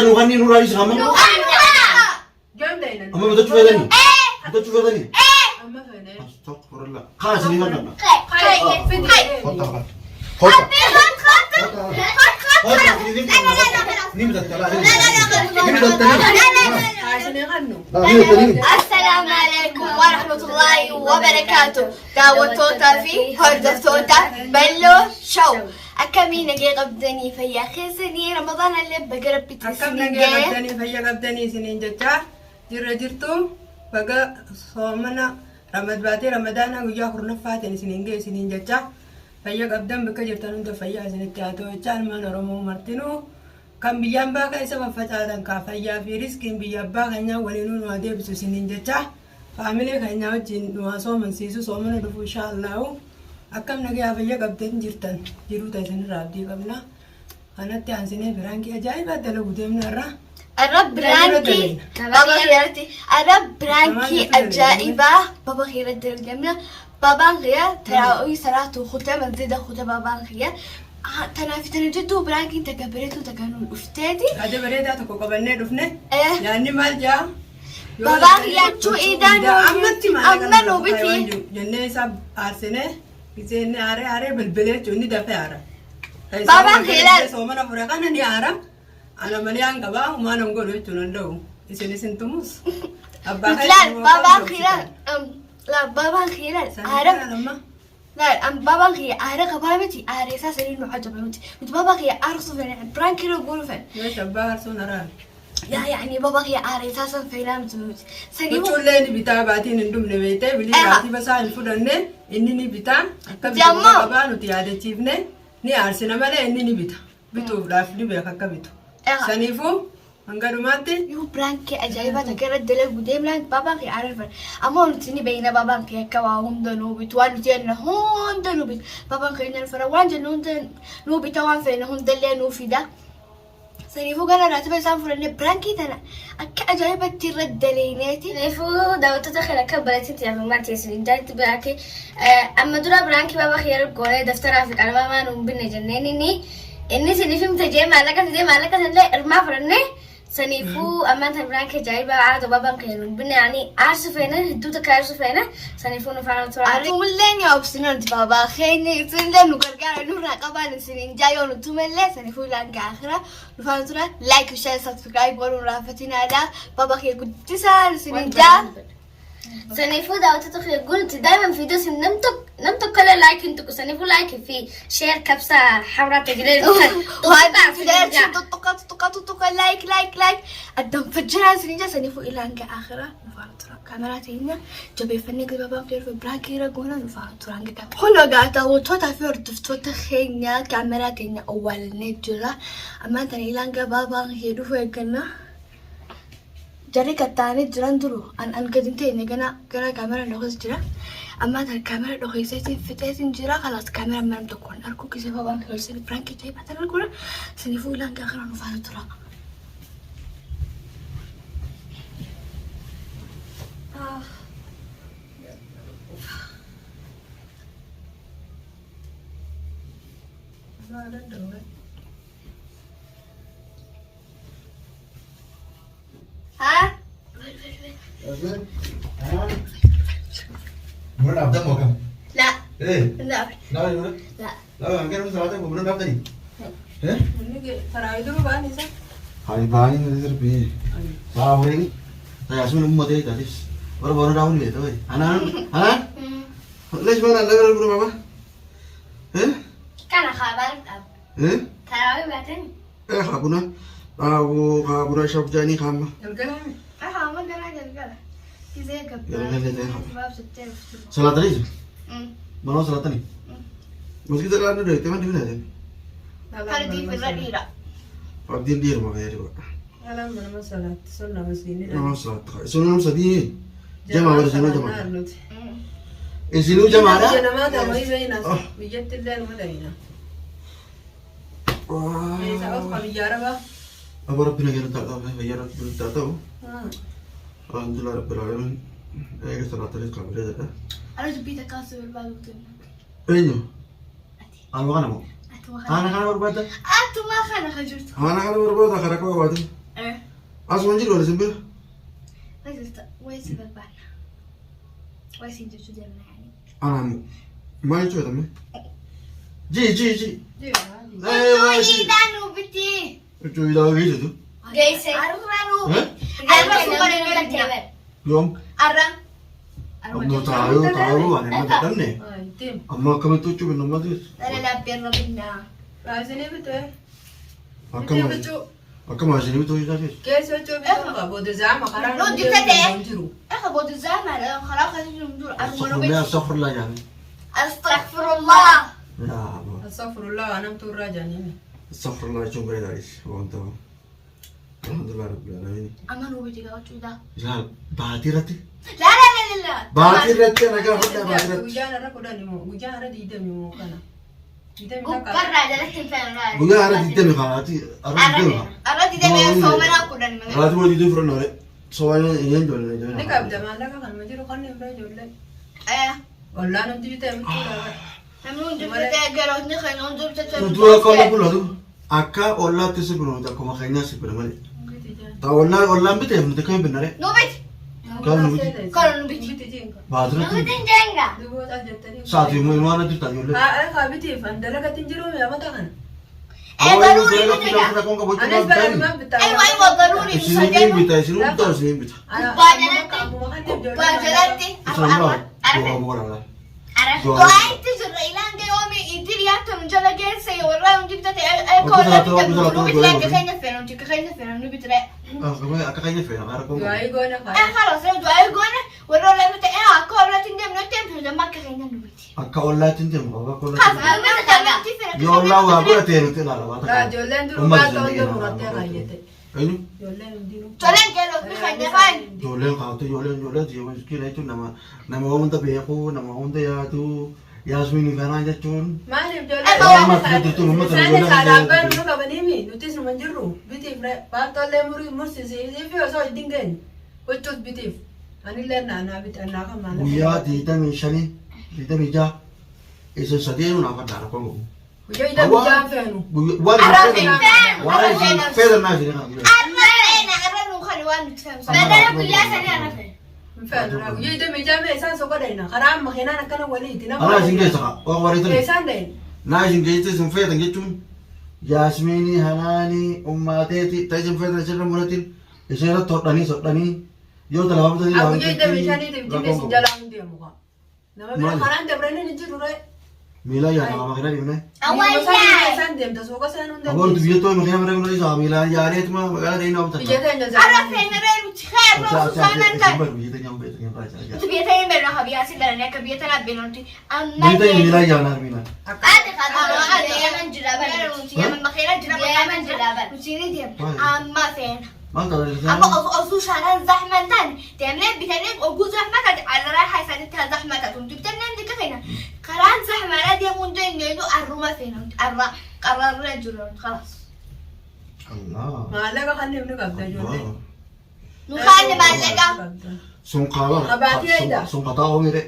نغني نور علي سلام جامدين أما بدك تفيدني بدك تفيدني أما فين استغفر الله خلاص اللي غنى خد السلام عليكم ورحمة الله وبركاته. دعوة توتا في هرد توتا بلو شو أكمل نجي قبضني فيا خسني رمضان اللي بقرب أكم نجي قبضني فيا قبضني سنين جتا جرتو بقى صومنا رمضان ويا خرنا فاتني سنين جتا فيا قبضن بك جرتان ده فيا سنين تياتو إتشان ما نرمو مرتينو كم بيجام باقي سبب فتاة كافيا في رزق بيجام باقي نيا ولينو نوادي بسوسين جتا فعمله كأنه جن نواسو من سيسو صومنا دفو إن شاء الله أكم نجا فيا قبضن جرتان جرو تايسن رابدي قبلنا أنا تانسيني برانكي أجايب هذا قدامنا را الرب برانكي بابا خيرتي الرب برانكي أجائبة بابا خيرت قدامنا بابا خير تراوي صلاة وختم زيد ختم بابا خير تنافي تنجدو برانكي تكبرتو تكانون أفتادي هذا بريدة تكو قبلنا دفنة يعني مال جا بابا خير شو إيدان أما نوبتي جنة سب أرسنة إذا أري بالبلد جوني دفع أرا بابا خير سوما نفرق أنا نيارا أنا مليان كبا وما نقول يتونن لو إذا سنتموس لا بابا خير لا بابا خير أعرف لا بابا خير أعرف قبابتي أعرف أساسا إنه حاجة بموتي بابا خير أعرف صفين برانك كيلو يقولوا فين ليش أبغى أرسل نران لا يعني بابا خير أعرف أساسا فينام تموت بتقول لي إني بتاع بعدين ندم نبيته بلي بعدين بس عن فلانة إني بتاع كم بابا نتي عادة تجيبني ني أرسل ما له إني بتاع بتو رافلي بيا كبيتو سنيفو أنقدماتي يو برانك أجايبة تكرر دلك قدام لان بابا خير أعرف أما نتني بينا بابا خير كواهم دنو بتوان تينا هون دنو بت بابا خير نفروان جنون دن نو بتوان فين هون دلله نو في ده سنيفو قال راتب سام فرن برانكي تنا أك أجايبة ترد دليناتي سنيفو داوتو تخيل كبرتي تعمل ما تيسرين دايت براكي أما درا برانكي بابا خير قولي دفتر أفك أنا ما نوم بنجنني إني سنيفو متجمع مالك تجمع مالك تنلا إرما فرنة سنيفو أما تبرانك جايبة عاد بابا خير بنا يعني عارفينه هدوتا كعارفينه سنيفو نفعل ترى عارفو ملين يا أبسنون بابا خير نسين نقرقار نورا قبل سنين جايون توملة سنيفو لانك آخرة نفعل ترى لايك وشير سبسكرايب ورون رافتنا على بابا خير قد تسعة سنين جا سنيفو داوتو تخيل قلت دايما في دوس نمتك كل لايك انتو سنيفو لايك في شير كبسة حمراء تجري وهذا شير تقطع لايك الدم فجرها سنيجا سنيفو إلى أنك آخرة نفعل ترى كاميرات هنا جبي فني قبل بابا خير في براكي رجونا نفعل ترى عنك حلو قاعدة وتوتا في ردفت وتخينيا كاميرات هنا أول نجرة أما تاني إلى أنك بابا خير في كنا جري كتاني جران دلو أن قدمتي إني جنا كاميرا نخش جرا أما ترى كاميرا نخشتي فتاتين جرا خلاص كاميرا ما نمتكون أركو كيسي بابا خير سني برانكي جاي بعدين نقول سنيفو إلى أنك آخرة نفعل ترى ها مرة أبدأ موكم لا إيه لا لا لا لا لا أنا كنا مسافرين ومرة أبدأني إيه فرايدو باني سا هاي باني نزل بيه باورين saya asal nemu mati tadi baru tahun gitu ya anak ليش ما أنا لا أقول بابا كان خبرك تراوي بعدين خابونا شوف جاني خامة القلم ما قال كذا قبل صلاة تريز ما صلاة تاني بس كده لا ندري كمان دي منها هذه في الرئيرة فابدين دير ما غيري بقى أنا من مسألة سنة مسيني ما صلاة سنة مسدي جماعة ولا سنة جماعة إنسانو جماعة جماعة ما هي بينا بيجت الليل ودينا ليس أفهم يجاربه أبو ربنا كنا تعطاه يا رب تعطاه الحمد لله رب العالمين أيها الصلاة عليه قبل هذا أنا جبت كاسة بالبالوتين أينو أنا ما أنا كنا بربادة ما خنا خجرت أنا كنا بربادة خرك ما بعدين أصلا جيل ولا زنبير؟ ويس ببانا ويس انت شو ديرنا يعني أنا ما يجوا دمي جي دي أيوة جي دانو بتي جو إذا جيت تو جايسة أرغرانو ها يوم أرم أما تعالوا أنا ما تدمني ay tim أما كم تجوا من ما تيس أنا لا بيرنا بينا rasini bite أكمل أكمل عشان يبتوا يجالس keessa chobito ka bodo zama karan No, di ka de. أخي بود الزعمة خلاص خلينا ندور استغفر الله استغفر الله يعني أستغفر الله يا أبو astaghfirullah anam turra janini استغفر الله شو بعيد عليك وأنت الحمد لله رب العالمين أما نو بيجي قاعد ده لا بعتيرتي لا لا لا لا لا بعتيرتي أنا قاعد أقول بعتيرتي gujana ra kodani mo gujana ra di demi mo kana di demi قبر taka راجع لك تنفعل بقول أنا تدمي خالتي أنا تدمي أردت دمي صومنا كلنا خالتي ما تدمي فرنا ولا سوالنا ينجل ni kabda malaka kan majiru kan ni bra jolle إيه walla nam di tem tura نمون جبت جرات نخل نون جبت Dua kalau pula tu, akka Allah tu sebelum tak kau makannya sebelum ni. Tahu Allah ambil tu, nanti kau benar. نوبت Kau nunggu. كانوا نوبت Bahagia tu. نوبت جنگا Saat ini mana tu tak jual. ay kabiti fandala ka tinjiru ya mata kan إيه ضروري بتجا Kita kau kau anas buat bara apa? man bita أيوة أيوة ضروري Sini مسجل bita, sini bita, sini bita. باجلتي Sama. عرفت Dua orang lah. عرفت دعاء تجر إيلان دي يومي يدير ياتا من جلا جالسة يورا ونجيب تاتي أكولا تبدو نوبت لا كخينا فين ونجيب كخينا فين ونوبت لا Kamu akka kayaknya fair, aku kau. ay gona ka إيه خلاص يا دعاء يقولنا ورا لا متى إيه أكولا تندم نوتين في لما كخينا نوبت Akka Allah tinjam, aku Allah. خلاص أنا ما تجا Ya Allah, aku ada tiada tu lah. la jolle ndu ba to ndo muratte kayete Ini. jolle ndu تولين كيلو بخينا فين Jolen kau tu jolen dia mungkin itu nama orang tu beku, nama orang tu ya tu Yasmin ni fana aja cun. mali jolle Mama tu tu mama tu sane jolen. saraban no ka banimi nutis manjiru biti ba to le muri mursi si fi so dingen wotut biti ani le na biti na ka mala Buya kita mija. Eso sadie una apa darah kau. ujo ida bija fenu Wari Arab feder, insan. wari feder nasi ni kan. أنا أنا خلوان نتفهم بدل كلها سنة أنا فين fenu na ujo ida bija me san so ko dai na karam makhina na kana wali tina Ana singgah saka, orang wari tu. san dai Na singgah itu sem feder gitu. Yasmini, Hanani, Teti, tadi sem feder cerita muratin. Esera totani. Yo telah apa tadi? aku ujo ida bija ni dimbe sinjala ndi mo ka na ma karan de brene ni jiru re Mila ya nama kira di mana? أول san dem ta so ko san unda Abang tu biar tu macam mana orang itu Mila ya ni tu mah ada ini apa tak? bija ta nja أنا فين رأي بتخير بس سامن تان Sebab biar nyampe nyampe saja. تبيتين بيننا خبيا سيدنا كبيتنا بينونتي أما Biar Mila ya nak Mila. عادي خلاص يمن جرابان يمن مخيرة جرابان يمن جرابان وسيري ديم أما فين Mana tak ada. أما أصوش على زحمة تاني تعملين بتنين أقول زحمة على رايحة سادتها زحمة تقوم تبتنين دي كفينا كران زحمة لا دي مندين يدو الروما فينا قرر رجل خلاص Allah. mala ka kan ni kabda jolle نخلي مالك Sungkawa. Abati ada. Sungkatawa mire.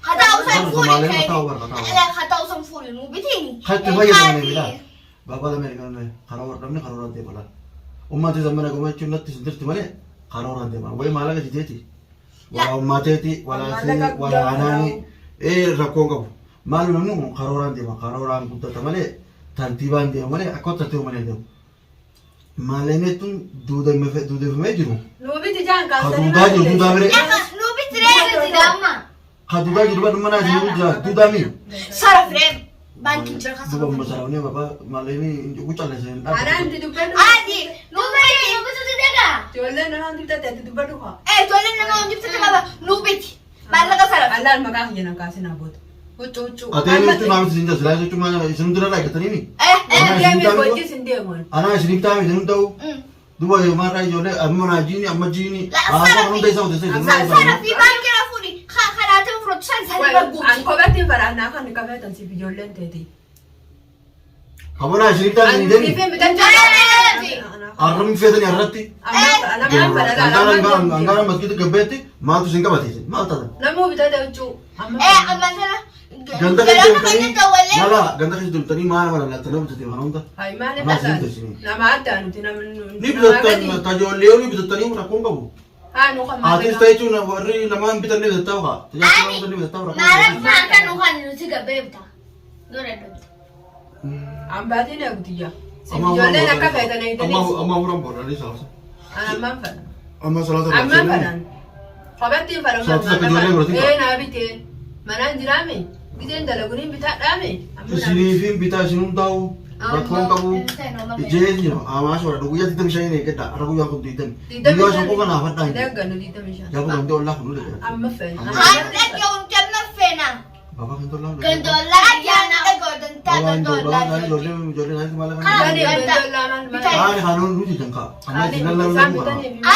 خطأ وصنفوري Kemarin كاين katawa katawa. لا خطأ وصنفوري مو بتيني Kata bayi mana Mila? Bapa dah mereka mana? Kalau orang ni kalau orang dia malah. Umat tu zaman aku macam nanti sendiri tu mana? Kalau orang dia malah. Wei malah ke jadi. Wala umat itu, wala si, wala anani. Rakong kau. Malu nunu kalau orang dia malah. Kalau orang kita tu mana? Tantiban dia mana? Aku tak tahu mana dia. Malah ni tu dua meja. no biti jan ka Duda mere. نو بتري داما Duda jadi mana sih duda mi. صرف ريم بانكي جرخ Sebab masalah ni bapa malah ini aku cakap saya. aran di dupen عادي نو بتري نو بتدقا jolle na ndi ta te dubadu ka ايه تقول لنا ما جبت كذا نو بتي مالك صرف Allah maka hina ka sina bot ucu Ada ini tu nama sendiri selain itu cuma sebentar lagi kata ini. ايه eh ايه dia me ko ji sinde mon Anak sendiri tahu sendiri tahu. Dua yang marah jole, amma jini. لا Apa orang dah tahu tu صرف في بانكي رافوري خلاص المفروض شان an سالي ko bati bara na kan ka betan si jolle te ti Abona shirita ni deni. Sifin bitachaa. Arram fedani arratti. Angara masjid gabbeti maatu singa batisi. Maata. Namuu bitate huccuu. amma sana Ganda Garaan kan kan tani. tawwalee. Mala ganda kan tultani mana mana la tanam tati manonda. Hai maali Amma tasaa? sin tasini. Nama addaa nuti namni. Ni bitatan tajolle ni bitatan ni rakon babu. Haa nu kan Ati stay tuna warri nama bitan ni bitatta wa. Tajolle nama ni bitatta wa. Malam makan ukan nuti gabebta. Dore dore. Ambaatiin eegutiyya. Ijoolleen akka feetan eegdanis. Amma uran borani salasa. Ammaan fadha. Amma salasa. Ammaan fadhaan. Kophattiin Salatu sakka ijoollee godhatin qaba. Naa bitee. Manaan jiraame. Giteen dalaguniin bitaa dhaame. Isinifin bitaa isinum ta'u. Rakkoon qabu. Ijeen jira. Amaa shoora guyyaa 25 ne gadda. Ara guyyaa kun 20. Guyyaa shan qofa naaf addaa hin. Deeggannu 25. Jaabu kan ta'u Allah kun dha. Amma feena. Handa kau jangan fena. Baba kan ta'u Allah. Gondola Ayana golden Baba tata kan ta'u Allah. dollar. Jolle nanti malam. Ani beellamaan Ani kanun nuti jangka. Amma sinan lalu lalu.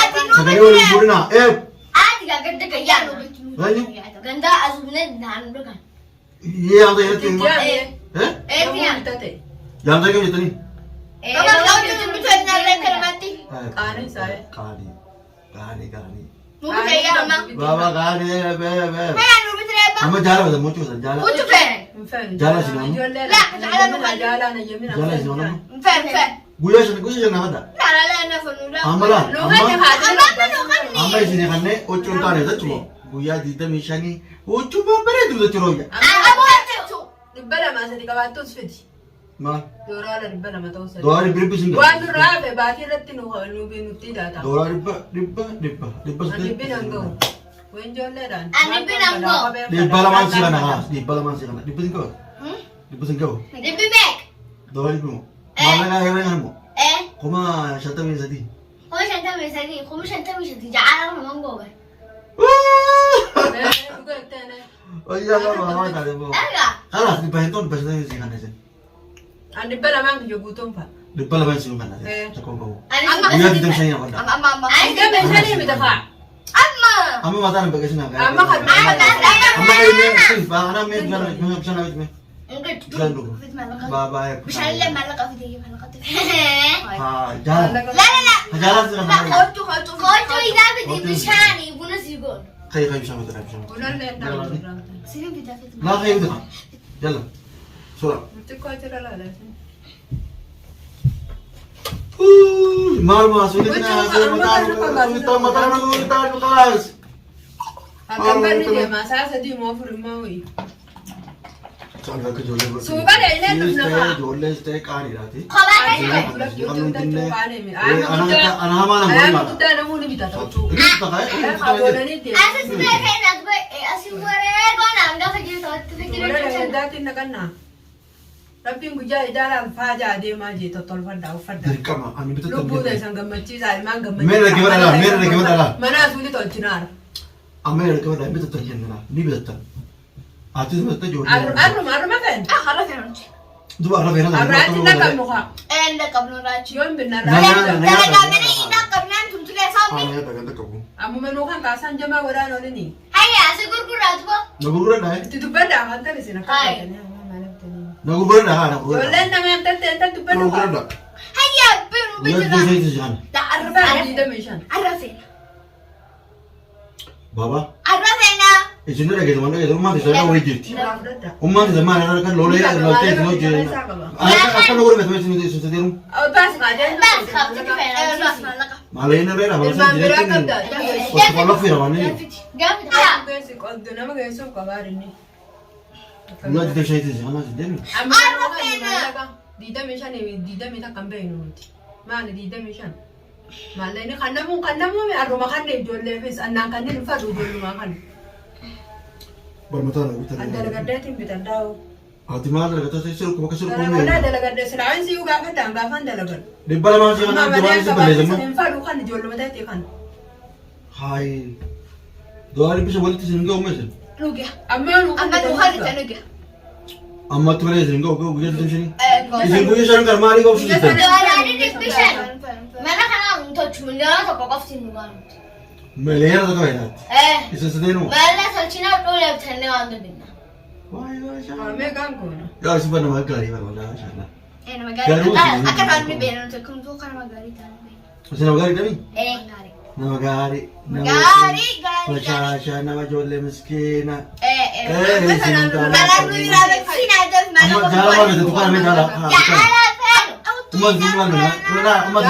Ati nu Sagale wali burina. Adi gagad de kayan. Lagi. Ganda azubne dan bukan. Ye yang tu yang tu. Tiyan. Yang tu yang itu ni. Mama kau jangan bicara nak kermati. Kani saya. Kani. Nu bicara mama. Baba kani be. Mana nu bicara apa? Amma jala bada mucu bada jala. Ucu fen. Jala sih kamu. Jalan aja mina. Jala sih kamu. Fen fen. Guyya shan ada. Nara lah na fanula. Amala. Amma Amma sini kan ne ucu tane da tumo. Guyya di da mishani ucu bambare du da turoya. Abu hatu. Dibbala maasa di qabaattus fidi. Ma. Dooraala dibbala mataa usa. Doari birbi singa. Waan duraafe baatii irratti nu nutti daata. Doari dibba. Dibbin hanga'u. Waan ijoolleedhaan. Dibbin hanga'u. Dibba lamaan si kana ha. Dibba lamaan si kana. Dibba singa. Dibba singa. Dibi bek. Doari bimu. Mana ka yang kan mo? Eh. Kuma shata min sadi. Kau shanta mesani, kau shanta mesani. Jangan orang manggo. Oh iya mama kare mo. Enggak. Kalas di bahenton di bahenton si kana sen. Ang dibbala maan kiyyo guutuun fa. Dibba lamaan si kana sen. Sakon ko. Amma. Guyya di dam saya wala. Amma. Ang gabi siya ni bita fa. Amma. Amma mata nang bagay sina. Amma kan. Amma kayo me sis ba ana me gana me option na me. Enggak. Jangan dulu. Bye. Misalnya malak aku dia malak aku. Ha, jalan. La. Jalan sila na. Kotu. Kau ida bidi bishani, guna sigon. Kayo sama tayo sama. Unallee dhaan. Sini bida fit. Na kayo dito. Jalan. Sura. Nuti koo jira laala. Mahal masuk ini mata na bukas. Ang gambar ni Dema, sasadi mo furimma wi. Saan ka jolle? Suba na ina tufna ka. Jolle stay kani rati. Kau apa? Ana hama na Ay, mo. magda na muna bita to. Ini ta kay. Ay, kabola ni Dema. Asa sudah kayak nak buat, asyik buat kau nak dah kerja tu, kerja Wala kerja. na datin na kana. Rabbiin guyyaa idaalaan faajaa adeemaa jee tottolfadhaa uffadhaa. Dirqama ani bitu Lubbuu ta'e gammachiisaa ilmaan gammachiisaa. Meera dhaggeeffadhaa, dhala. Manaa suuli tolchinaara. Amma dhaggeeffadhaa bitu tolchinaara ni bitu. Ati bitu jolle. Arruma fe'en. Harus yang nanti. Duba arra feena. Arraati nakkan muka. Enda kabno rachi. Yoon binna Nah, raati. Talaga mene ina kabnan tumtule sabi. Ana daga daga ko. Ammuma nuukan kaasaan jamaa godhaan olini. Haya, sigurgurat po. Nagugura na eh. Itti dubbadhaa kan ta'e isin akka Ay. fayyadanii amma maalaftanii. Nagugura na ha, nagugura. Ijoolleen nama amtatte enta dubbadhu Nagugura kaa. na. Haya, pero Guyyaa bicara. di sai siyan. Da Arbaa arrafena. diidamii shan. Arrafena. Baba, Arrafena. isin daga zaman daga zaman da sai wai jirti. Irraa fudhadhaa. Umman da zaman na kan lole ya lote no je. Aka nagugura bet mai sin su sadiru. Baas qaadeen. Bas kapti kifena. Bas malaka. Malay na rera bala Ilmaan sa biraa jirti. qabda. Wasu kolok fira wani. Gafit. Geessi qoddu nama geessuuf qabaarinni. Guyyaa di sai siyan na siyan. Amma Arrafena. diidamii shanii diidamii takkan beeynu nuti. Maali diidamii shan. Maalleen kan namuu arruma kan ijoolleefis annaan kanneen uffatu ijoollumaa kan. Barmata na utan. An dalagaddeetiin bitan daa'u. Ati maal daga ta sai sir ko ka sir ko Dalagaddaa ne. dalagadde silaa'in siyuu gaafadhaan gaafan dalagan. Dibbala ma siyan na diwali sa bale zaman. Hin fadhu kan ijoolluma ta'etti kan. Hai. Doari bisa wali tisin go mesin. Nugia. Amma nu Amma tu hari tanugia. Amma tu le sin go go guyyaa tin shini. Eh, Isin guyyaa shan kar mari go sisi. Dolarnya dipisah. Mana kan untuk cuma tu kau kau sini kan. Melera da kai na. Isin sedenu. Mana solcina tu lep thane wandu bina. Wai wai shan. Mee kan goona. Ya si bana ma gari ba wala shan. nama Garuu gaarii. si- Akka taa'anii beelan kumtuu kan nama gaarii taa'anii beelan. Isin nama gaarii dhabin? Gaarii. Nama gaarii. Nama Gaarii, gaarii. Fashaasha nama ijoollee miskiina. Amma Jaalala beektu tukaan mee jaalala? Umar bin Umar bin Umar bin Jaalala Umar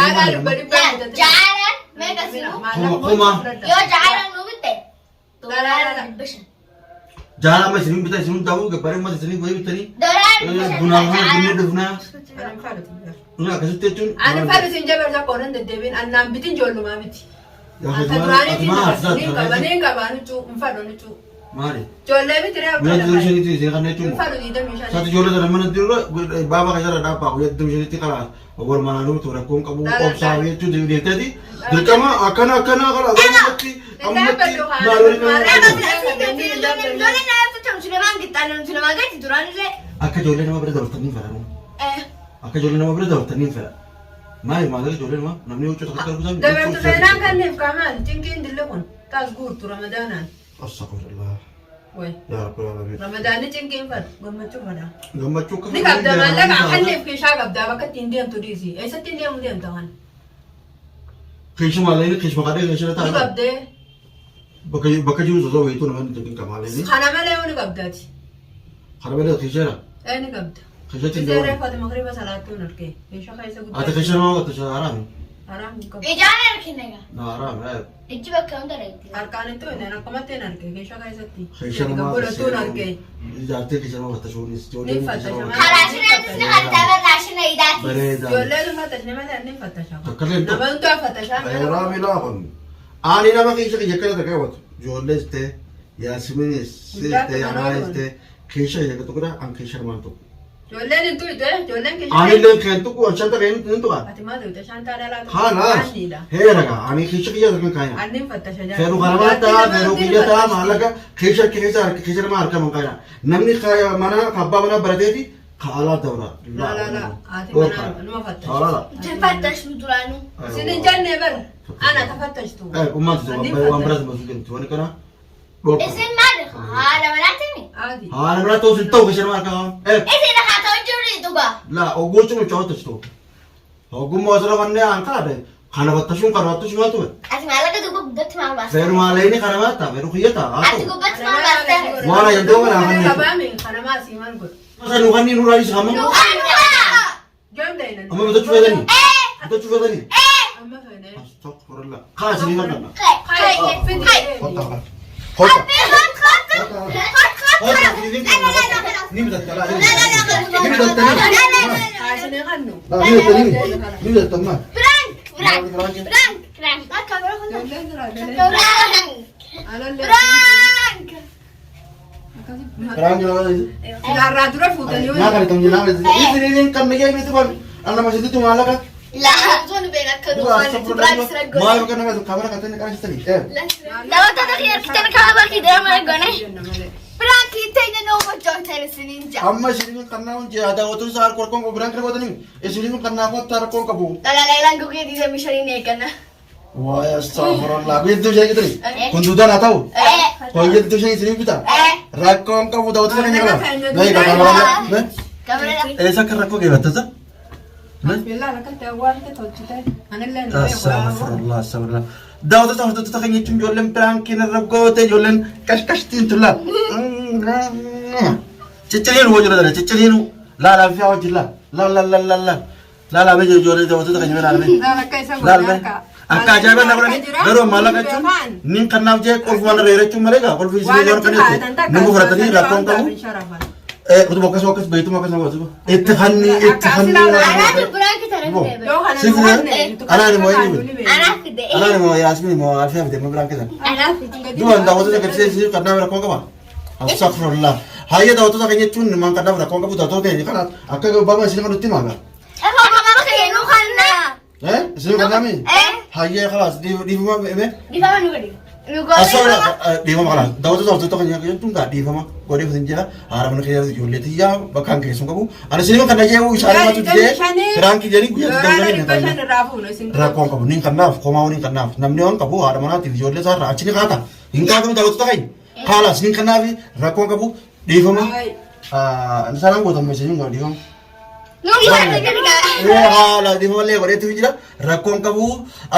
bin dhibba Jaalan meeqa sinu? Kuma. Yoo jaalan nu bitte. Doolaara 500. Jaalala amma isin bitaa isin ta'uu gabbaree amma isin goyii bitanii Doolaara 500. bunaa bunni dhufnaa. Ani fadhatu. Kun akkasitti jechuun. Ani fadhatu sin jabeessa qoodan deddeebiin annaan bitin ijoollumaa miti. Yaa Akka fatima duraaniitiin fatima ni qabanii qabaan huccuu hin fadhu huccuu. maali? Ijoollee miti reefu. Mina jiru shanitti isin kan Hin jechuun. fadhu diidamii shanii. Satu ijoollee sana mana jiru baaba kan jala dhaabbaa guyyaa jiru shanitti karaa wal manaa dhufu rakkoon qabu obsaa jechuun deemteeti. Dirqama akkana akkana karaa ammatti ammatti akka ijoollee nama bira dabartanii fedhamu. Akka ijoollee nama bira dabartanii fedha. Maali maali ijoollee nama namni huccuu takka arguu Dabartu seenaan kanneef qaamaan cinqiin dille kun taas guurtu ramadaanaan. Astagfirullah. Way. Yaa Rabbi Alamin. Ramadaanni cinqiin fadhu gammachuu fadha. Gammachuu akka Ni qabda maallaqa kanneef keeshaa qabdaa bakka ittiin deemtu dhiisi. Eessatti hin deemu deemta kan? Keesha maallaqa keesha kadhee keesha Ni ta'a. qabdee. Bakka jiru osoo wayituu namni tokko hin qabaalee. Kana malee yoo ni qabdaati. Kana malee keesha Ni qabda. keeshatti hin Isee deemu. reeffate makriba salaattuu hin argee. Keeshaa keessa guddaa. Ati keesha nama qotta haraami. Haraam hin qabu. Ijaan argina. Na haraami. Ijji bakka hunda reetti. Harkaan itti hojjetan akkumatti hin argee. Keeshaa keessatti. Keesha nama Godhatuu hin argee. ijaartee keesha nama qotta shuunis. Ni fattashamaa. Karaashinaatti ni hartaaba raashina idaati. Bareeda. Ijoollee ni fattashe malee ni fattashaa. Takkalee hin ta'u. Nama hundaa fattashaa. Haraami laafan. Ani nama keesha keessa akkana ta'e qabatu. Ijoollees ta'e Yaasiminis ta'e Anaanis ta'e keesha keessa tokkodha an keesha namaan tokko. Ijoolleen hin tuyte. Ijoolleen keeshaa. Ani illee kan tokko shanta kan hin tuqa. Ati maal tuyte shantaa dhalaa tuyte. Haalaas heeraga ani keesha kiyya kan kaaya. Annin fattasha jaa. Feeru kana taa feeru kiyya taa maallaqa keesha nama harka man kaaya. Namni kaya mana kabbaa mana barateeti kaalaa dabra. La. Ati mana numa fattasha. Haalaala. Tafattash duraanu. Sinin jannee bar. Ana tafattashtu. Ummaati waan biraas basu kennu wani kana. Isin maal haala manaatimi? Adi. Haala bira ta'u sin ta'u keesha nama harka kaaya. Isin haa ta'u jirri dhuga. La oggochu mu chaawatu sto. Ogummaa osoo fannee an kaade kana battashuun kana battashu maatu. Ati maallaqa duuba gubbatti maal baasta? Feeru maalayni kana maata feeru kiyyata. Ati gubbatti maal baasta? Waan yandoo kana Kana fannee. qabaame kana maasii maal godhu. Masa nuqanni nuraanis hamu. Joomdee nan. Amma bitachuu fedhanii. Bitachuu fedhanii. Amma fene. Astagfirullah. Kaasi ni fakkaata. Kai fiti. Kota kana. Kota. Kota ni bitatta la. Ni bitatta ni. Kaasine kannu. Ni bitatta ni. Ni bitatta ma. Prank. Akka bira kun. Joomdee jira. Prank. Anallee. Prank. Karaan jira. Sigaarraa dura fuutanii Naa kan tamji naa kan. Ini kan mege itu kan. Anda masih itu malaka. Laa zoon been akka dhuunfaan itti prank sira Maal godhe. kan nama kamera katanya kan istani. Namoota tokko argitan kaaba bakki deemaa goone. Prank teenya noo hojjootan isiniin jaa. Amma sini kan naa unje ada waktu saat korkong ko berang kerja ni. Sini kan naa ko tar ko kabu. Dalalaylaan gugee diida mishanii ni eegganna. Wah astagfirullah. Itu jadi gitu ni. Kundudan atau? Kau itu jadi sini kita. Rakong kamu tahu tu kan ni. Baik kata orang. Kamera. Esa kan rakong ke batas? Bismillah lakkatti awwaaltee tolchitee. Anillee ni Astagfirullah, astagfirullah. Daawwata taphatoota kan jechuun ijoolleen piraankiin irra goote ijoolleen kashkashtiin tulla. Cicciriinu hoo jira dhala cicciriinu laalaa fi hawwa jilla laalaa bee ijoollee daawwatoota kan jira laalaa akka ajaa'ibaa na godhani garuu maallaqa jechuun nin kannaaf jee qolfumaan irra jechuun malee gaa qolfii isin yoo kan jechuun nama fudhatanii rakkoon qabu. Kutu bakka soo akkas beeytuma akkas nama godhatu. Itti fanni. Anaatu prank tana fide. Anaan immoo inni bira. Anaaf fide. Anaan immoo Yaasmin immoo Alfiyaa fide immoo biraan keessan. Anaaf fide. Duban daawwattoota agarsiisuu kan nama rakkoon qaba. Astagfirullah. Hayya daawwattoota kan jechuun man kan nama rakkoon qabu daawwattoota ta'e kana akka baaba isin kan nutti himaa. Afaan mama keenuu kanna. Isin kan nami? Hayya khalaas dhiifama eme. Difama nu gadi. Nu Asal goone. dhiifama khalaas daawwattoota kan jechuun gaa dhiifama godhee fitin jira haara mana keessa ijoollee xiyyaa bakka hin keessum qabu. Ani isin kan najee isaan matu jee firaankii jedhanii guyyaa daawwatanii rakkoon qabu nin kannaaf komaa nin kannaaf namni waan qabu haadha manaatiif ijoollee isaa irraa achi ni kaata hin kaatamu daawwattoota kan haalaas nin kannaaf rakkoon qabu dhiifama. Salaan gootamu isin hin dhiifama. haala diimalee godheetu jira rakkoon qabu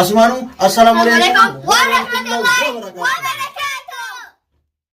asumaanu assalaamu alaikum warahmatullahi wabarakatuh.